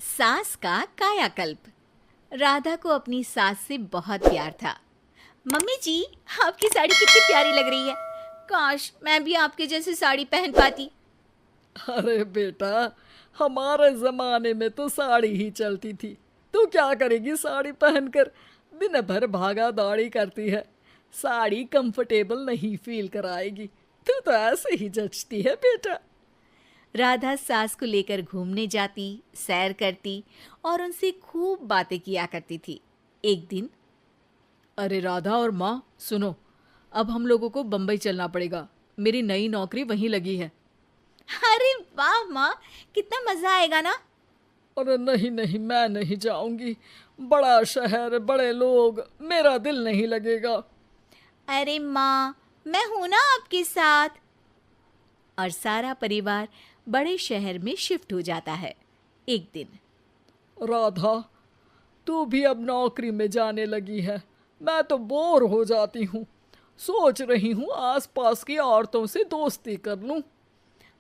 सास का कायाकल्प। राधा को अपनी सास से बहुत प्यार था। मम्मी जी, आपकी साड़ी कितनी प्यारी लग रही है। काश मैं भी आपके जैसी साड़ी पहन पाती। अरे बेटा, हमारे जमाने में तो साड़ी ही चलती थी। तू क्या करेगी साड़ी पहनकर? दिन भर भागा दौड़ी करती है। साड़ी कंफर्टेबल नहीं फील कराएगी। तू तो ऐसे ही जचती है बेटा। राधा सास को लेकर घूमने जाती, सैर करती और उनसे खूब बातें किया करती थी। एक दिन, अरे राधा और माँ सुनो, अब हम लोगों को बम्बई चलना पड़ेगा। मेरी नई नौकरी वहीं लगी है। अरे वाह माँ, कितना मजा आएगा ना। अरे नहीं नहीं, मैं नहीं जाऊंगी। बड़ा शहर, बड़े लोग, मेरा दिल नहीं लगेगा। अरे माँ, मैं हूं ना आपके साथ। और सारा परिवार बड़े शहर में शिफ्ट हो जाता है। एक दिन, राधा, तू भी अब नौकरी में जाने लगी है। मैं तो बोर हो जाती हूँ। सोच रही हूँ आसपास की औरतों से दोस्ती कर लूँ।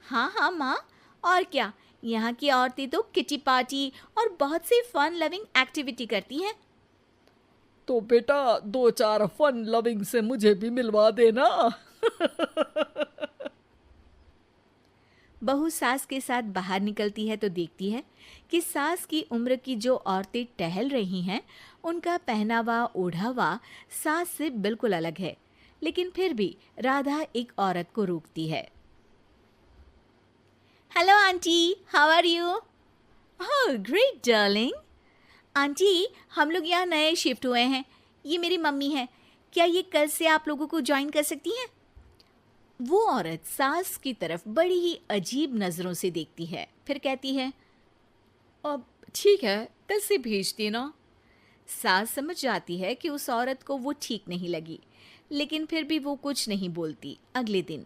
हाँ हाँ माँ, और क्या, यहाँ की औरतें तो किटी पार्टी और बहुत सी फन लविंग एक्टिविटी करती हैं। तो बेटा, दो चार फन लविंग से मुझे भी मिलवा देना। बहू सास के साथ बाहर निकलती है तो देखती है कि सास की उम्र की जो औरतें टहल रही हैं, उनका पहनावा ओढ़ावा सास से बिल्कुल अलग है। लेकिन फिर भी राधा एक औरत को रोकती है। Hello aunty, how are you? Oh great darling. Aunty, हम लोग यहाँ नए शिफ्ट हुए हैं। ये मेरी मम्मी है। क्या ये कल से आप लोगों को ज्वाइन कर सकती हैं? वो औरत सास की तरफ बड़ी ही अजीब नज़रों से देखती है, फिर कहती है, अब ठीक है, कल से भेज देना। सास समझ जाती है कि उस औरत को वो ठीक नहीं लगी, लेकिन फिर भी वो कुछ नहीं बोलती। अगले दिन,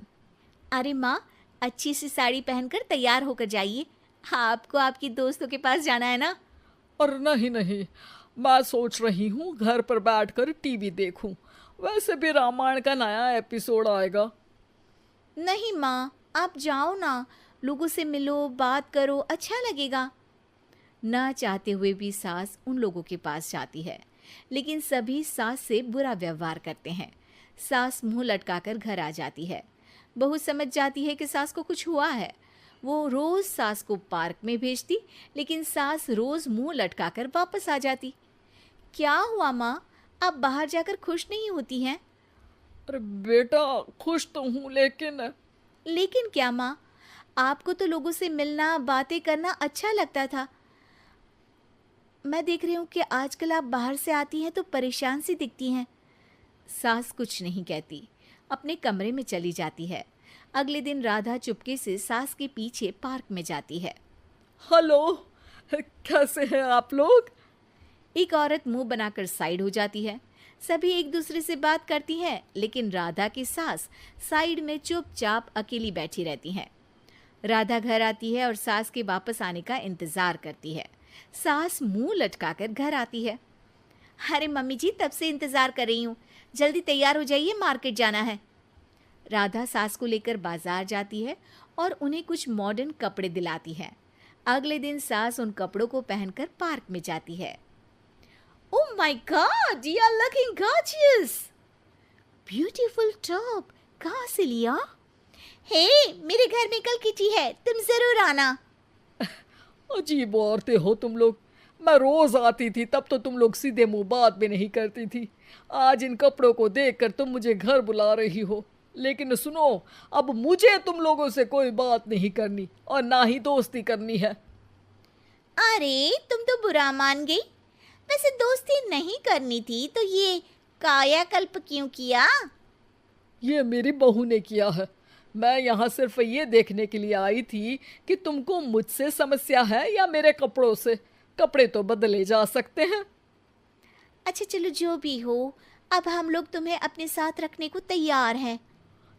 अरे माँ, अच्छी सी साड़ी पहनकर तैयार होकर जाइए। आपको आपकी दोस्तों के पास जाना है ना। और नहीं नहीं, मैं सोच रही हूँ घर पर बैठकर टीवी देखूं। वैसे भी रामायण का नया एपिसोड आएगा। नहीं माँ, आप जाओ ना, लोगों से मिलो, बात करो, अच्छा लगेगा। ना चाहते हुए भी सास उन लोगों के पास जाती है, लेकिन सभी सास से बुरा व्यवहार करते हैं। सास मुंह लटकाकर घर आ जाती है। बहू समझ जाती है कि सास को कुछ हुआ है। वो रोज सास को पार्क में भेजती, लेकिन सास रोज मुंह लटकाकर वापस आ जाती। क्या हुआ माँ, आप बाहर जाकर खुश नहीं होती हैं? अरे बेटा, खुश तो हूँ लेकिन लेकिन क्या माँ, आपको तो लोगों से मिलना, बातें करना अच्छा लगता था। मैं देख रही हूँ कि आजकल आप बाहर से आती हैं तो परेशान सी दिखती हैं। सास कुछ नहीं कहती, अपने कमरे में चली जाती है। अगले दिन राधा चुपके से सास के पीछे पार्क में जाती है। हेलो, कैसे हैं आप लोग? एक औरत मुंह बनाकर साइड हो जाती है। सभी एक दूसरे से बात करती हैं, लेकिन राधा की सास साइड में चुपचाप अकेली बैठी रहती हैं। राधा घर आती है और सास के वापस आने का इंतजार करती है। सास मुंह लटकाकर घर आती है। अरे मम्मी जी, तब से इंतजार कर रही हूँ, जल्दी तैयार हो जाइए, मार्केट जाना है। राधा सास को लेकर बाजार जाती है और उन्हें कुछ मॉडर्न कपड़े दिलाती है। अगले दिन सास उन कपड़ों को पहनकर पार्क में जाती है। Oh my god, you are looking gorgeous. Beautiful top, कहाँ से लिया? हे, मेरे घर में कल किटी है, तुम जरूर आना। अजीब औरतें हो तुम लोग। मैं रोज आती थी, तब तो तुम लोग सीधे मुंह बात भी नहीं करती थी। आज इन कपड़ों को देखकर तुम मुझे घर बुला रही हो। लेकिन सुनो, अब मुझे तुम लोगों से कोई बात नहीं करनी और ना ही दोस्ती करनी है। अरे तुम तो बुरा मान गई। वैसे दोस्ती नहीं करनी थी तो ये कायाकल्प क्यों किया? ये मेरी बहू ने किया है। मैं यहाँ सिर्फ ये देखने के लिए आई थी कि तुमको मुझसे समस्या है या मेरे कपड़ों से। कपड़े तो बदले जा सकते हैं। अच्छा चलो, जो भी हो, अब हम लोग तुम्हें अपने साथ रखने को तैयार हैं।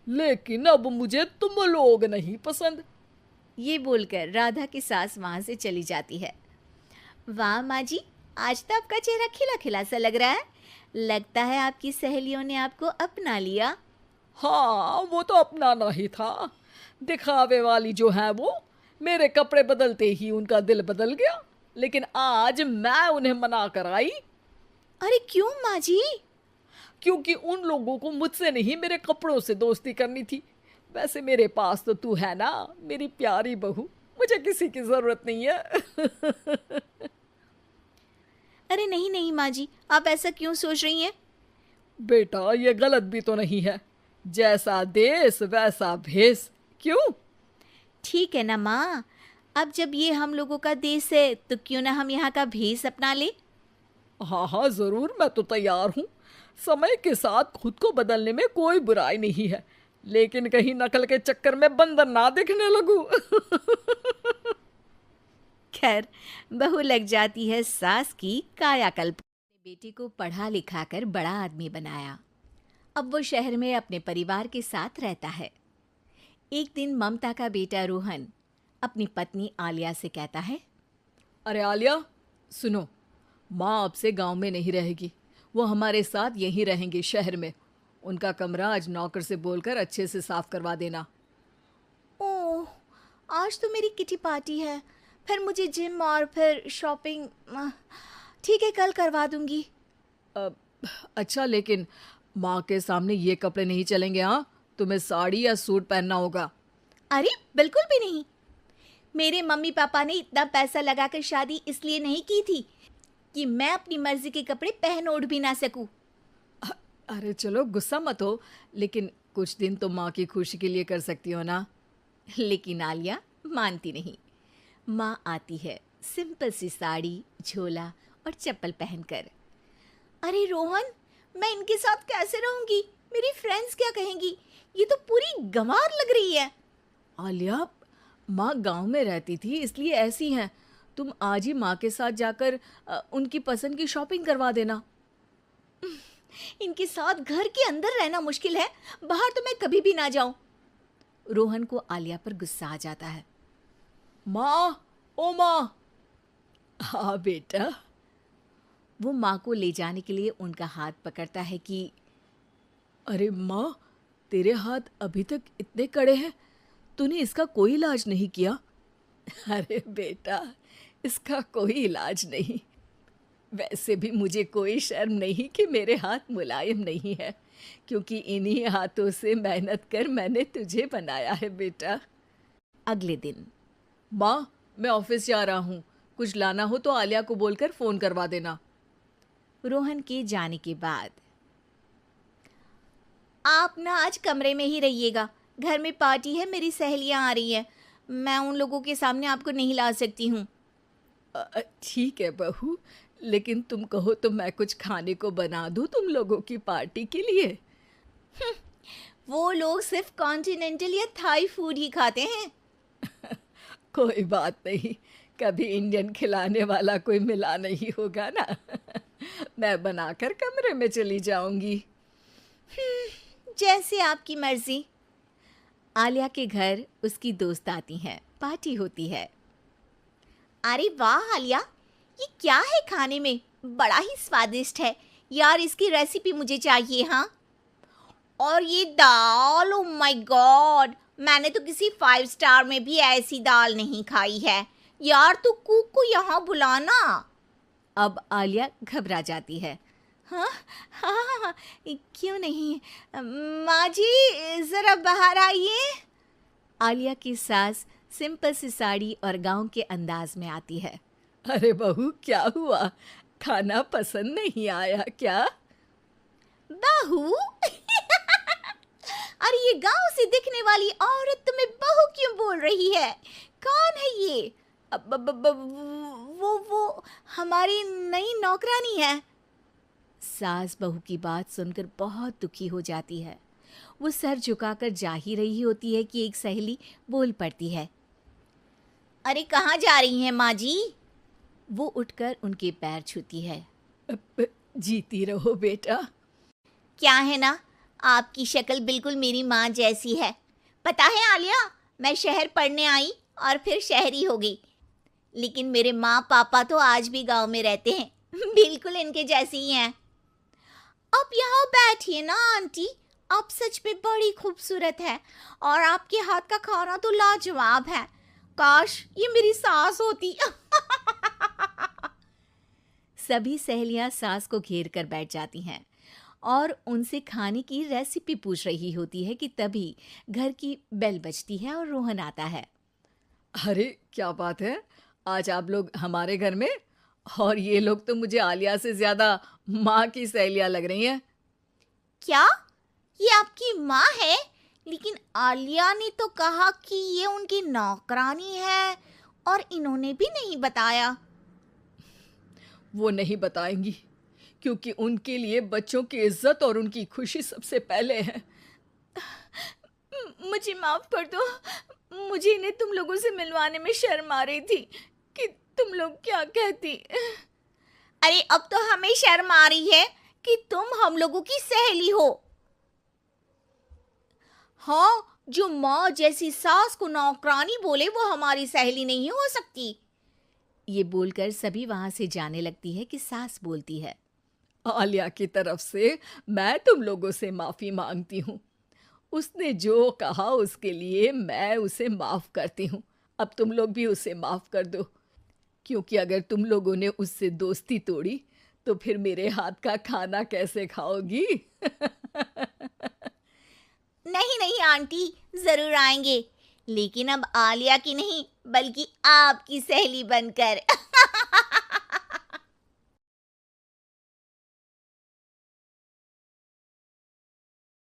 लेकिन अब मुझे तुम लोग नहीं पसंद। ये बोलकर राधा की सास वहां से चली जाती है। वाह माँ जी, आज तो आपका चेहरा खिला खिला सा लग रहा है। लगता है आपकी सहेलियों ने आपको अपना लिया। हाँ, वो तो अपनाना ही था। दिखावे वाली जो है वो, मेरे कपड़े बदलते ही उनका दिल बदल गया। लेकिन आज मैं उन्हें मना कर आई, अरे क्यों माँ जी? क्योंकि उन लोगों को मुझसे नहीं मेरे कपड़ों से दोस्ती करनी थी। वैसे मेरे पास तो तू है ना, मेरी प्यारी बहू, मुझे किसी की जरूरत नहीं है। अरे नहीं नहीं माँ जी, आप ऐसा क्यों सोच रही हैं? बेटा ये गलत भी तो नहीं है, जैसा देश वैसा भेष। क्यों? ठीक है ना माँ, अब जब ये हम लोगों का देश है तो क्यों ना हम यहाँ का भेष अपना ले। हाँ हाँ जरूर, मैं तो तैयार हूँ। समय के साथ खुद को बदलने में कोई बुराई नहीं है, लेकिन कहीं नकल के चक्कर में बंदर ना दिखने लगूं। खैर, बहू लग जाती है सास की कायाकल्प। अपने बेटे को पढ़ा लिखा कर बड़ा आदमी बनाया। अब वो शहर में अपने परिवार के साथ रहता है। एक दिन ममता का बेटा रोहन अपनी पत्नी आलिया से कहता है, अरे आलिया सुनो, माँ अब से गांव में नहीं रहेगी, वो हमारे साथ यहीं रहेंगी शहर में। उनका कमरा आज नौकर से बोलकर अच्छे से साफ करवा देना। ओह, आज तो मेरी किटी पार्टी है, फिर मुझे जिम और फिर शॉपिंग। ठीक है, कल करवा दूंगी। अच्छा, लेकिन माँ के सामने ये कपड़े नहीं चलेंगे। हाँ, तुम्हें साड़ी या सूट पहनना होगा। अरे बिल्कुल भी नहीं, मेरे मम्मी पापा ने इतना पैसा लगाकर शादी इसलिए नहीं की थी कि मैं अपनी मर्जी के कपड़े पहन ओढ़ भी ना सकूं। अरे चलो गुस्सा मत हो, लेकिन कुछ दिन तो माँ की खुशी के लिए कर सकती हो ना। लेकिन आलिया मानती नहीं। माँ आती है सिंपल सी साड़ी, झोला और चप्पल पहनकर। अरे रोहन, मैं इनके साथ कैसे रहूंगी? मेरी फ्रेंड्स क्या कहेंगी? ये तो पूरी गंवार लग रही है। आलिया, माँ गांव में रहती थी इसलिए ऐसी हैं। तुम आज ही माँ के साथ जाकर उनकी पसंद की शॉपिंग करवा देना। इनके साथ घर के अंदर रहना मुश्किल है, बाहर तो मैं कभी भी ना जाऊं। रोहन को आलिया पर गुस्सा आ जाता है। माँ, ओ माँ। हाँ बेटा। वो माँ को ले जाने के लिए उनका हाथ पकड़ता है कि अरे माँ, तेरे हाथ अभी तक इतने कड़े हैं, तूने इसका कोई इलाज नहीं किया? अरे बेटा, इसका कोई इलाज नहीं। वैसे भी मुझे कोई शर्म नहीं कि मेरे हाथ मुलायम नहीं है, क्योंकि इन्हीं हाथों से मेहनत कर मैंने तुझे बनाया है बेटा। अगले दिन। माँ, मैं ऑफिस जा रहा हूँ, कुछ लाना हो तो आलिया को बोलकर फ़ोन करवा देना। रोहन के जाने के बाद, आप ना आज कमरे में ही रहिएगा, घर में पार्टी है, मेरी सहेलियां आ रही हैं, मैं उन लोगों के सामने आपको नहीं ला सकती हूँ। ठीक है बहू, लेकिन तुम कहो तो मैं कुछ खाने को बना दूँ तुम लोगों की पार्टी के लिए। वो लोग सिर्फ कॉन्टिनेंटल या थाई फूड ही खाते हैं। कोई बात नहीं, कभी इंडियन खिलाने वाला कोई मिला नहीं होगा ना। मैं बनाकर कमरे में चली जाऊंगी। जैसे आपकी मर्जी। आलिया के घर उसकी दोस्त आती हैं, पार्टी होती है। अरे वाह आलिया, ये क्या है खाने में? बड़ा ही स्वादिष्ट है यार, इसकी रेसिपी मुझे चाहिए। हाँ, और ये दाल, ओ माय गॉड, मैंने तो किसी 5 स्टार में भी ऐसी दाल नहीं खाई है यार, तू कुक को यहाँ बुलाना। अब आलिया घबरा जाती है। हाँ हाँ हाँ, क्यों नहीं, माँ जी ज़रा बाहर आइए। आलिया की सास सिंपल सी साड़ी और गांव के अंदाज में आती है। अरे बहू, क्या हुआ? खाना पसंद नहीं आया क्या? बहू? अरे ये गांव से दिखने वाली औरत तुम्हें बहू क्यों बोल रही है? कौन है ये? वो हमारी नई नौकरानी है। सास बहू की बात सुनकर बहुत दुखी हो जाती है। वो सर झुकाकर जा ही रही होती है कि एक सहेली बोल पड़ती है। अरे कहाँ जा रही हैं माँ जी? वो उठकर उनके पैर छूती है। जीती रहो बेटा। क्या है ना, आपकी शक्ल बिल्कुल मेरी माँ जैसी है। पता है आलिया, मैं शहर पढ़ने आई और फिर शहरी हो गई, लेकिन मेरे माँ पापा तो आज भी गांव में रहते हैं, बिल्कुल इनके जैसे ही हैं। आप यहाँ बैठिए ना आंटी, आप सच में बड़ी खूबसूरत है और आपके हाथ का खाना तो लाजवाब है। काश ये मेरी सास होती। सभी सहेलियां सास को घेर कर बैठ जाती हैं और उनसे खाने की रेसिपी पूछ रही होती है कि तभी घर की बेल बजती है और रोहन आता है। अरे क्या बात है, आज आप लोग हमारे घर में। और ये लोग तो मुझे आलिया से ज्यादा माँ की सहेलियां लग रही हैं। क्या ये आपकी माँ है? लेकिन आलिया ने तो कहा कि ये उनकी नौकरानी है और इन्होंने भी नहीं बताया। वो नहीं बताएंगी क्योंकि उनके लिए बच्चों की इज्जत और उनकी खुशी सबसे पहले है। मुझे माफ कर दो, मुझे इन्हें तुम लोगों से मिलवाने में शर्म आ रही थी कि तुम लोग क्या कहती। अरे अब तो हमें शर्म आ रही है कि तुम हम लोगों की सहेली हो। हाँ, जो माँ जैसी सास को नौकरानी बोले वो हमारी सहेली नहीं हो सकती। ये बोलकर सभी वहां से जाने लगती है कि सास बोलती है, आलिया की तरफ से मैं तुम लोगों से माफी मांगती हूँ। उसने जो कहा उसके लिए मैं उसे माफ करती हूँ। अब तुम लोग भी उसे माफ कर दो, क्योंकि अगर तुम लोगों ने उससे दोस्ती तोड़ी तो फिर मेरे हाथ का खाना कैसे खाओगी? नहीं नहीं आंटी, जरूर आएंगे, लेकिन अब आलिया की नहीं बल्कि आपकी सहेली बनकर।